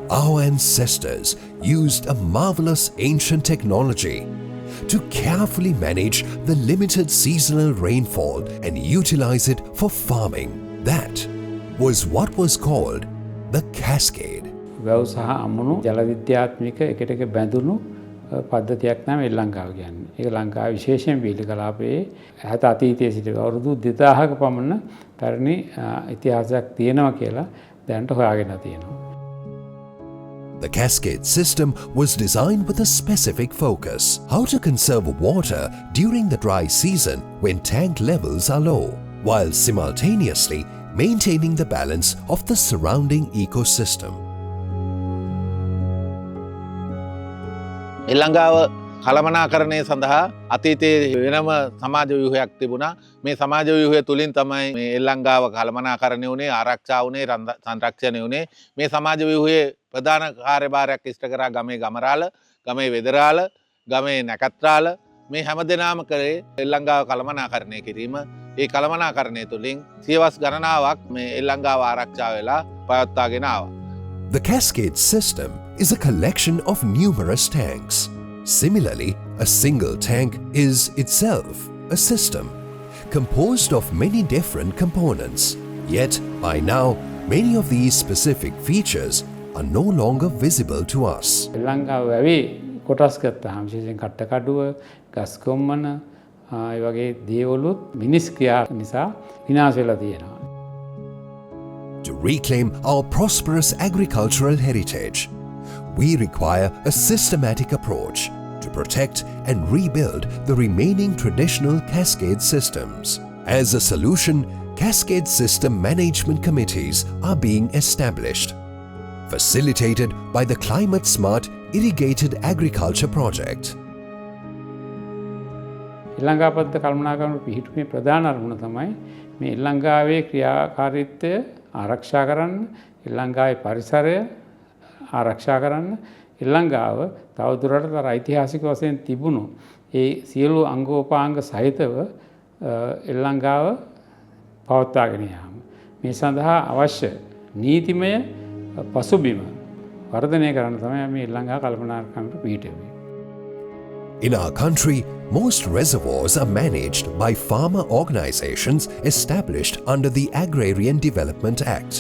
Our ancestors used a marvelous ancient technology to carefully manage the limited seasonal rainfall and utilize it for farming. That was what was called the cascade. වැව් සහ අමුණු ජල විද්‍යාත්මක එකට බැඳුණු පද්ධතියක් තමයි ලංකාව කියන්නේ. ඒක ලංකාවේ විශේෂයෙන් බීලි කලාපයේ ඈත අතීතයේ සිට අවුරුදු 2000ක පමණ පැරණි ඉතිහාසයක් තියෙනවා කියලා දැනට හොයාගෙන තියෙනවා. The cascade system was designed with a specific focus: how to conserve water during the dry season when tank levels are low, while simultaneously maintaining the balance of the surrounding ecosystem. එල්ලංගාව කළමනාකරණය සඳහා අතීතයේ වෙනම සමාජ ව්‍යුහයක් තිබුණා. මේ සමාජ ව්‍යුහය තුලින් තමයි මේ එල්ලංගාව කළමනාකරණය වුණේ, ආරක්ෂා වුණේ, සංරක්ෂණය වුණේ. මේ සමාජ ව්‍යුහයේ ප්‍රධාන කාර්යභාරයක් ඉෂ්ට කරා ගමේ ගමරාල, ගමේ වෙදරාල, ගමේ නැකත්රාල මේ හැමදෙනාම කරේ එල්ලංගාව කළමනාකරණය කිරීම. ඒ කළමනාකරණය තුලින් සියවස් ගණනාවක් මේ එල්ලංගාව ආරක්ෂා වෙලා පවත්වාගෙන ආවා. The cascade system is a collection of numerous tanks. Similarly, a single tank is itself a system composed of many different components. Yet, by now, many of these specific features are no longer visible to us. ලංකාව වැවේ කොටස් ගත්තාම විශේෂයෙන් කට්ටකඩුව, ගස්කොම්මන, ඒ වගේ දේවලුත් මිනිස් ක්‍රියා නිසා විනාශ වෙලා තියෙනවා. To reclaim our prosperous agricultural heritage, we require a systematic approach to protect and rebuild the remaining traditional cascade systems. As a solution, cascade system management committees are being established, facilitated by the Climate Smart Irrigated Agriculture Project. එල්ලංගා පද්ධතිය කළමනාකරන පිහිටුමේ ප්‍රධාන අරමුණ තමයි මේ එල්ලංගාවේ ක්‍රියාකාරීත්වය ආරක්ෂා කරන්න, එල්ලංගාවේ පරිසරය ආරක්ෂා කරන්න, එල්ලංගාව තවදුරටත් අර ඓතිහාසික වශයෙන් තිබුණු ඒ සියලු අංගෝපාංග සහිතව එල්ලංගාව පවත්වාගෙන යාම. මේ සඳහා අවශ්‍ය නීතිමය පසුබිම වර්ධනය කරන්න තමයි මේ එල්ලංගා කළමනාකරණයට පිහිටුවේ. In our country, most reservoirs are managed by farmer organizations established under the Agrarian Development Act.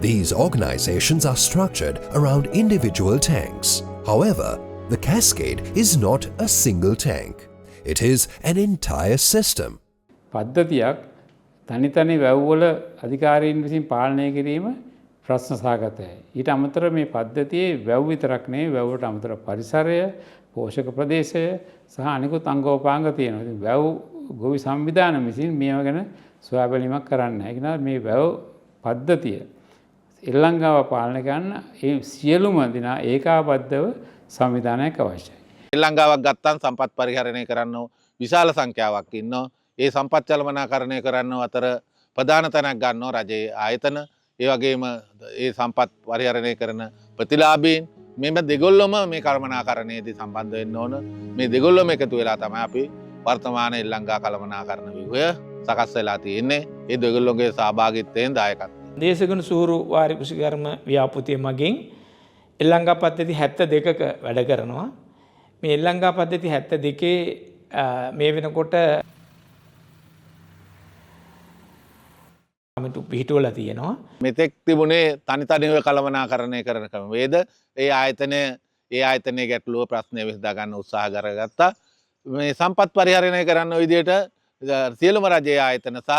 These organizations are structured around individual tanks. However, the cascade is not a single tank. It is an entire system. පද්ධතියක් තනි වැව්වල අධිකාරීන් විසින් පාලනය කිරීම ප්‍රශ්න සහගතයි. ඊට අමතරව මේ පද්ධතියේ වැව් විතරක් නෙවෙයි, වැව්වට අමතරව පරිසරය, පෝෂක ප්‍රදේශය සහ අනිකුත් අංගෝපාංග තියෙනවා. ඉතින් වැව් ගොවි සංවිධාන විසින් මේව ගැන සොයා බැලීමක් කරන්නේ නැහැ. ඒ නිසා මේ වැව් පද්ධතිය එල්ලංගාව පාලනය කරන්න ඒ සියලුම දිනා ඒකාබද්ධව සංවිධානයක් අවශ්‍යයි. එල්ලංගාවක් ගත්තන් සම්පත් පරිහරණය කරන්න විශාල සංඛ්‍යාවක් ඉන්නවා. ඒ සම්පත් චලමනාකරණය කරන්න අතර ප්‍රධාන තැනක් ගන්නවා රජයේ ආයතන. ඒ වගේම ඒ සම්පත් පරිහරණය කරන ප්‍රතිලාභීන් මෙම දෙගොල්ලොම මේ කළමනාකරණයේදී සම්බන්ධ වෙන්න ඕන. මේ දෙගොල්ලොම එකතු වෙලා තමයි අපි වර්තමාන එල්ලංගා කළමනාකරණ ව්‍යුහය සකස් වෙලා තියෙන්නේ. ඒ දෙගොල්ලොගේ සහභාගීත්වයෙන් දායකත්වයෙන්. දේශගුණ සූරු වාරි කෘෂිකර්ම ව්‍යාපෘතිය මගින් එල්ලංගා පද්ධති 72ක වැඩ කරනවා. මේ එල්ලංගා පද්ධති 72 මේ වෙනකොට කමිටු පිහිටුවලා තියෙනවා. මෙතෙක් තිබුණේ තනිව කළමනාකරණය කරන ක්‍රමවේද. ඒ ආයතනයේ ගැටලුව ප්‍රශ්නය විසඳා ගන්න උත්සාහ කරගත්තා. මේ සම්පත් පරිහරණය කරන්න විදිහට සියලුම රජයේ ආයතන සහ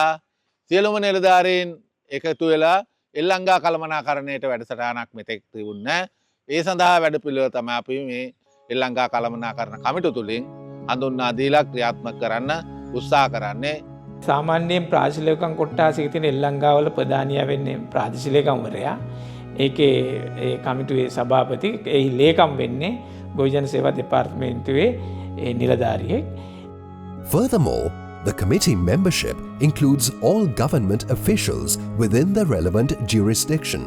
සියලුම නිලධාරීන් එකතු වෙලා එල්ලංගා කළමනාකරණයට වැඩසටහනක් මෙතෙක් තිබුණේ නැහැ. ඒ සඳහා වැඩපිළිවෙල තමයි අපි මේ එල්ලංගා කළමනාකරණ කමිටු තුලින් හඳුන්වා දීලා ක්‍රියාත්මක කරන්න උත්සාහ කරන්නේ. සාමාන්‍යයෙන් ප්‍රාදේශීයකම් කොට්ටාසයක තියෙන එල්ලංගාවල ප්‍රධානියා වෙන්නේ ප්‍රාදේශීයකම්වරයා. ඒකේ ඒ කමිටුවේ සභාපති, එහි ලේකම් වෙන්නේ ගොවිජන සේවා දෙපාර්තමේන්තුවේ නිලධාරියෙක්. Furthermore, the committee membership includes all government officials within the relevant jurisdiction,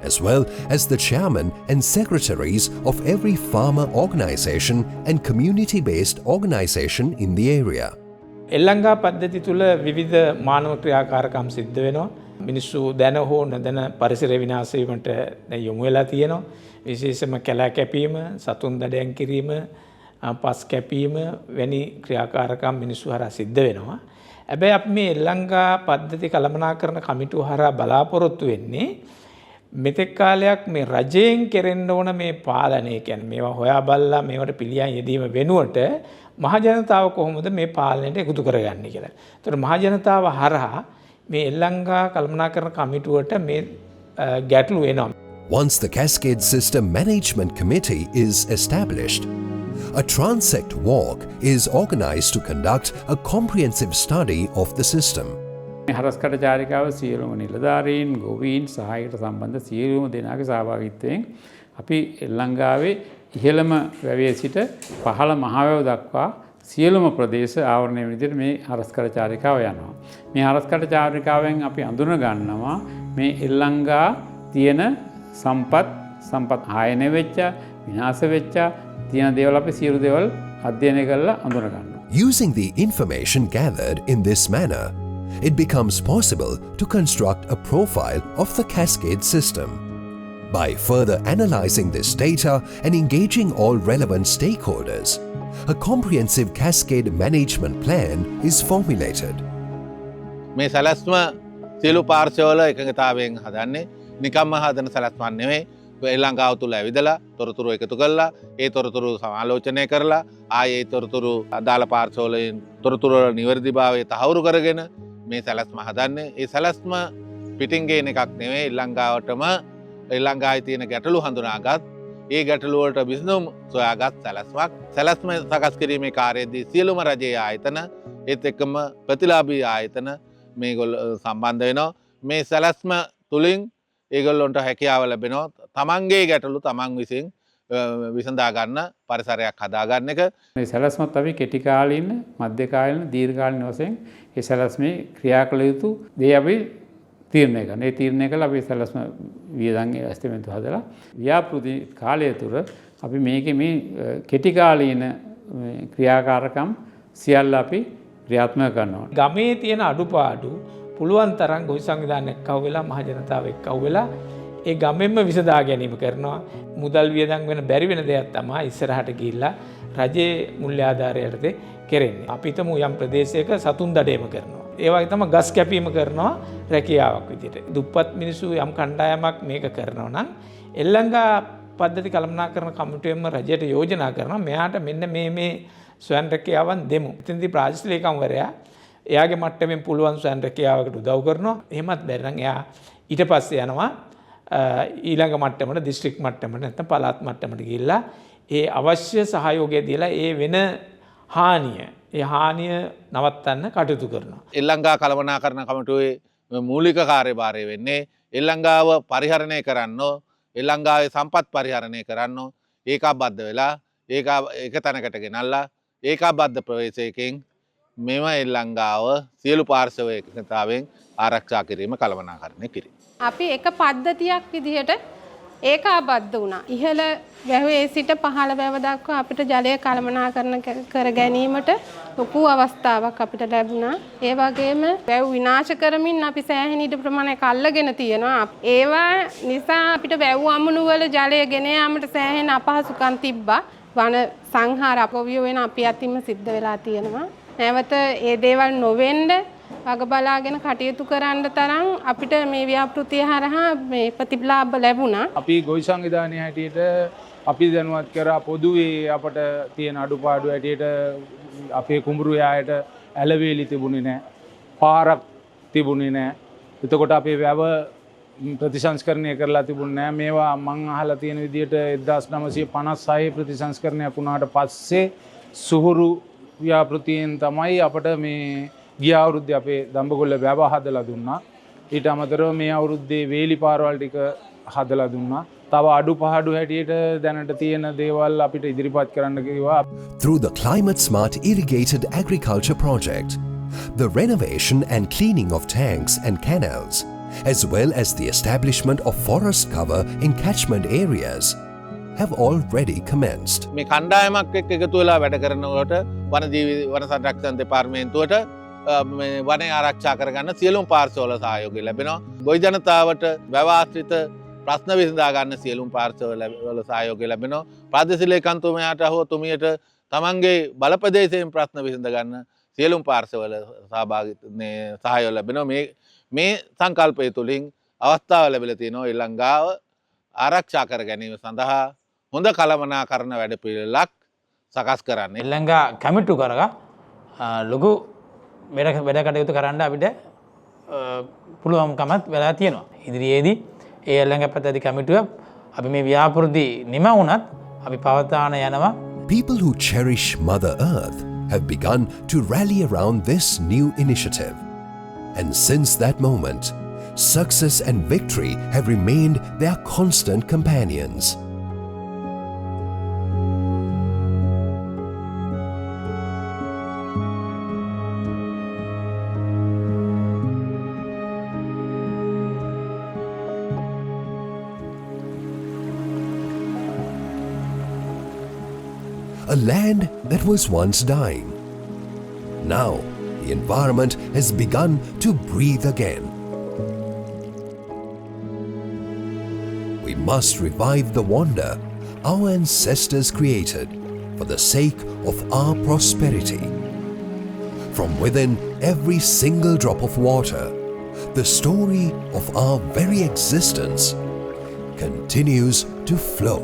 as well as the chairman and secretaries of every farmer organization and community-based organization in the area. එල්ලංගා පද්ධති තුළ විවිධ මානව ක්‍රියාකාරකම් සිද්ධ වෙනවා. මිනිස්සු දැන හෝ නොදැන පරිසර විනාශ වීමට යොමු වෙලා තියෙනවා. විශේෂයෙන්ම කැලෑ කැපීම, සතුන් දඩයම් කිරීම, පස් කැපීම වැනි ක්‍රියාකාරකම් මිනිස්සු හරහා සිද්ධ වෙනවා. හැබැයි අපි මේ එල්ලංගා පද්ධති කළමනාකරණ කමිටුව හරහා බලාපොරොත්තු වෙන්නේ මෙතෙක් කාලයක් මේ රජයෙන් කෙරෙන්න ඕන මේ පාලනය කියන්නේ මේවා හොයා බලලා මේවට පිළියම් යෙදීම වෙනුවට මහජනතාව කොහොමද මේ පාලනයට එකතු කරගන්නේ කියලා. ඒතර මහජනතාව හරහා මේ එල්ලංගා කළමනාකරණ කමිටුවට මේ ගැටලු එනවා. Once the Cascade System Management Committee is established, a transect walk is organized to conduct a comprehensive study of the system. හරස්කඩ චාරිකාව සියලුම නිලධාරීන්, ගොවීන්, සහායකට සම්බන්ධ සියලුම දෙනාගේ සහභාගීත්වයෙන් අපි එල්ලංගාවේ ඉහළම වැවේ සිට පහළ මහවැව දක්වා සියලුම ප්‍රදේශ ආවරණය වෙන විදිහට මේ හරස්කඩ චාරිකාව යනවා. මේ හරස්කඩ චාරිකාවෙන් අපි අඳුන ගන්නවා මේ එල්ලංගා තියෙන සම්පත් ආයනය වෙච්ච, විනාශ වෙච්ච තියෙන දේවල් අපි සියලු දේවල් අධ්‍යයනය කරලා අඳුන ගන්නවා. Using the information gathered in this manner, it becomes possible to construct a profile of the Cascade system. By further analyzing this data and engaging all relevant stakeholders, a comprehensive cascade management plan is formulated. මේ සැලැස්ම සියලු පාර්ශවවල එකඟතාවයෙන් හදන්නේ නිකම්ම හදන සැලැස්මක් නෙවෙයි. එල්ලංගාව තුළ ඇවිදලා තොරතුරු එකතු කරලා ඒ තොරතුරු සමාලෝචනය කරලා ආයේ ඒ තොරතුරු අදාළ පාර්ශවවලින් තොරතුරු වල නිවැරදිභාවය තහවුරු කරගෙන මේ සැලැස්ම හදන්නේ. ඒ සැලැස්ම පිටින් ගේන එකක් නෙවෙයි. එල්ලංගාවටම එල්ලංගාවේ තියෙන ගැටලු හඳුනාගත්, ඒ ගැටලු වලට විසඳුම් සොයාගත් සැලැස්මක්. සැලැස්ම සකස් කිරීමේ කාර්යයේදී සියලුම රජයේ ආයතන ඒත් එක්කම ප්‍රතිලාභී ආයතන මේගොල්ලෝ සම්බන්ධ වෙනවා. මේ සැලැස්ම තුලින් ඒගොල්ලොන්ට හැකියාව ලැබෙනවා තමන්ගේ ගැටලු තමන් විසින් විසඳා ගන්න පරිසරයක් හදා ගන්න එක. මේ සැලැස්මත් අපි කෙටි කාලීන, මධ්‍ය කාලීන, දීර්ඝ කාලීන වශයෙන් ඒ සැලැස්මේ ක්‍රියා කළ යුතු දේ අපි තීරණය කරනවා. ඒ තීරණය කළා අපි සැලැස්ම වියදම් ඇස්ටිමේට් හදලා ව්‍යාපෘති කාලය තුර අපි මේකේ මේ කෙටි කාලීන ක්‍රියාකාරකම් සියල්ල අපි ක්‍රියාත්මක කරනවා. ගමේ තියෙන අඩුපාඩු පුළුවන් තරම් ගොවි සංවිධානය එක්කව වෙලා මහජනතාව එක්කව වෙලා ඒ ගමෙන්ම විසඳා ගැනීම කරනවා. මුදල් වියදම් වෙන බැරි වෙන දෙයක් තමයි ඉස්සරහට ගිහිල්ලා රජයේ මුල්‍ය ආධාරයටදී කෙරෙන්නේ. අපි හිතමු යම් ප්‍රදේශයක සතුන් දඩයම කරනවා. ඒ වගේ තමයි ගස් කැපීම කරනවා රැකියාවක් විදිහට. දුප්පත් මිනිස්සු යම් කණ්ඩායමක් මේක කරනවා නම් එල්ලංගා පද්ධති කළමනාකරණ කමිටුවෙන්ම රජයට යෝජනා කරනවා මෙයාට මෙන්න මේ ස්වයං රැකියාවන් දෙමු. එතෙන්දී ප්‍රාදේශීය ලේකම්වරයා එයාගේ මට්ටමින් පුළුවන් ස්වයං රැකියාවකට උදව් කරනවා. එහෙමත් බැරි නම් එයා ඊට පස්සේ යනවා ඊළඟ මට්ටමට, දිස්ත්‍රික් මට්ටමට නැත්නම් පළාත් මට්ටමට ගිහිල්ලා ඒ අවශ්‍ය සහයෝගය දීලා ඒ වෙන හානිය නවත්තන්න කටයුතු කරනවා. එල්ලංගා කළමනාකරණ කමිටුවේ මූලික කාර්යභාරය වෙන්නේ එල්ලංගාව පරිහරණය කරන්නෝ, එල්ලංගාවේ සම්පත් පරිහරණය කරන්නෝ, ඒකාබද්ධ වෙලා ඒක තැනකට ගෙනල්ලා ඒකාබද්ධ ප්‍රවේශයකින් මෙම එල්ලංගාව සියලු පාර්ශව එකඟතාවෙන් ආරක්ෂා කිරීම කළමනාකරණය කිරීම. අපි එක පද්ධතියක් විදිහට ඒකාබද්ධ වුණා. ඉහළ වැවේ සිට පහළ වැව දක්වා අපිට ජලය කළමනාකරණ කර ගැනීමට ලොකු අවස්ථාවක් අපිට ලැබුණා. ඒ වගේම වැව් විනාශ කරමින් අපි සෑහෙන ඉඩ ප්‍රමාණයක් අල්ලගෙන තියෙනවා. ඒවා නිසා අපිට වැව් අමුණු වල ජලය ගෙන යාමට සෑහෙන අපහසුකම් තිබ්බා. වන සංහාර අපවිය වෙන අපි අතින්ම සිද්ධ වෙලා තියෙනවා. නැවත ඒ දේවල් නොවෙන්න වග බලාගෙන කටයුතු කරන්න තරම් අපිට මේ ව්‍යාපෘතිය හරහා මේ ප්‍රතිලාභ ලැබුණා. අපි ගොවි සංවිධානයේ හැටියට අපි දැනුවත් කරා පොදුවේ අපට තියෙන අඩුපාඩු හැටියට අපේ කුඹුරු යායට ඇලවේලි තිබුණේ නැහැ. පාරක් තිබුණේ නැහැ. එතකොට අපේ වැව ප්‍රතිසංස්කරණය කරලා තිබුණේ නැහැ. මේවා මං අහලා තියෙන විදිහට 1956 ප්‍රතිසංස්කරණයක් වුණාට පස්සේ සුහුරු ව්‍යාපෘතියෙන් තමයි අපට මේ ගිය අවුරුද්දේ අපේ දඹගොල්ල වැව හදලා දුන්නා. ඊට අමතරව මේ අවුරුද්දේ වේලි පාරවල් ටික හදලා දුන්නා. තව අඩුපාඩු හැටියට දැනට තියෙන දේවල් අපිට ඉදිරිපත් කරන්න කිව්වා. Through the Climate Smart Irrigated Agriculture Project, the renovation and cleaning of tanks and canals, as well as the establishment of forest cover in catchment areas, have already commenced. මේ කණ්ඩායමක් එක්ක එකතු වෙලා වැඩ කරනකොට වනජීවි වන සංරක්ෂණ දෙපාර්තමේන්තුවට වනය ආරක්ෂා කරගන්න සියලුම් පාර්ශවල සහයෝගය ලැබෙනවා. ගොවි ජනතාවට වැවාශ්‍රිත ප්‍රශ්න විසඳා ගන්න සියලුම් පාර්ශවල සහයෝගය ලැබෙනවා. ප්‍රාදේශීය ලේකම්තුමයාට හෝ තුමියට තමන්ගේ බලපදේශයෙන් ප්‍රශ්න විසඳ ගන්න සියලුම් පාර්ශවල සහයෝගය ලැබෙනවා. මේ සංකල්පය තුළින් අවස්ථාව ලැබිලා තියෙනවා ශ්‍රී ලංකාව ආරක්ෂා කර ගැනීම සඳහා හොඳ කළමනාකරණ වැඩපිළිවෙලක් සකස් කරන්න. ශ්‍රී ලංකා කමිටු කරගා ලොකු වැඩ කටයුතු කරන්න අපිට පුළුවන්කමත් වෙලා තියෙනවා. ඉදිරියේදී ඒ ශ්‍රී පැත්තේ කමිටුව අපි මේ ව්‍යාපෘති නිම වුණත් අපි පවත්වාන යනවා. People who cherish Mother Earth have begun to rally around this new initiative. And since that moment, success and victory have remained their constant companions. A land that was once dying. Now, the environment has begun to breathe again. We must revive the wonder our ancestors created for the sake of our prosperity. From within every single drop of water, the story of our very existence continues to flow.